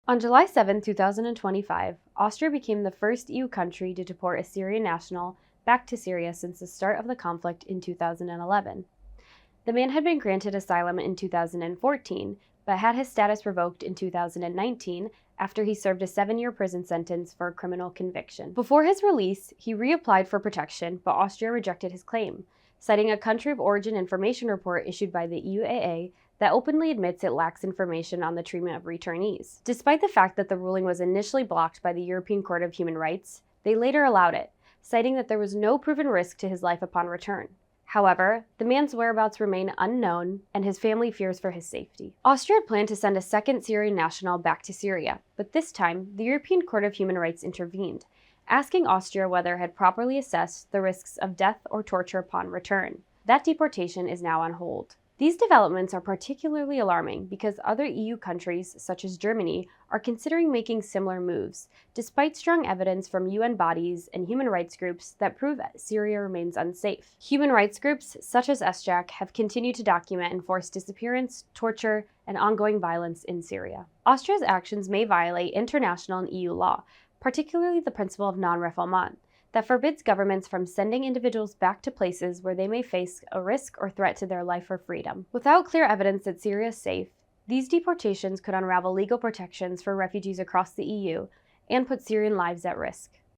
On July 7, 2025, Austria became the first EU country to deport a Syrian national back to Syria since the start of the conflict in 2011. The man had been granted asylum in 2014, but had his status revoked in 2019 after he served a 7-year prison sentence for a criminal conviction. Before his release, he reapplied for protection, but Austria rejected his claim, citing a country of origin information report issued by the EUAA that openly admits it lacks information on the treatment of returnees. Despite the fact that the ruling was initially blocked by the European Court of Human Rights, they later allowed it, citing that there was no proven risk to his life upon return. However, the man's whereabouts remain unknown, and his family fears for his safety. Austria had planned to send a second Syrian national back to Syria, but this time, the European Court of Human Rights intervened, asking Austria whether it had properly assessed the risks of death or torture upon return. That deportation is now on hold. These developments are particularly alarming because other EU countries, such as Germany, are considering making similar moves, despite strong evidence from UN bodies and human rights groups that prove Syria remains unsafe. Human rights groups, such as SJAC, have continued to document enforced disappearance, torture, and ongoing violence in Syria. Austria's actions may violate international and EU law, particularly the principle of non-refoulement, that forbids governments from sending individuals back to places where they may face a risk or threat to their life or freedom. Without clear evidence that Syria is safe, these deportations could unravel legal protections for refugees across the EU and put Syrian lives at risk.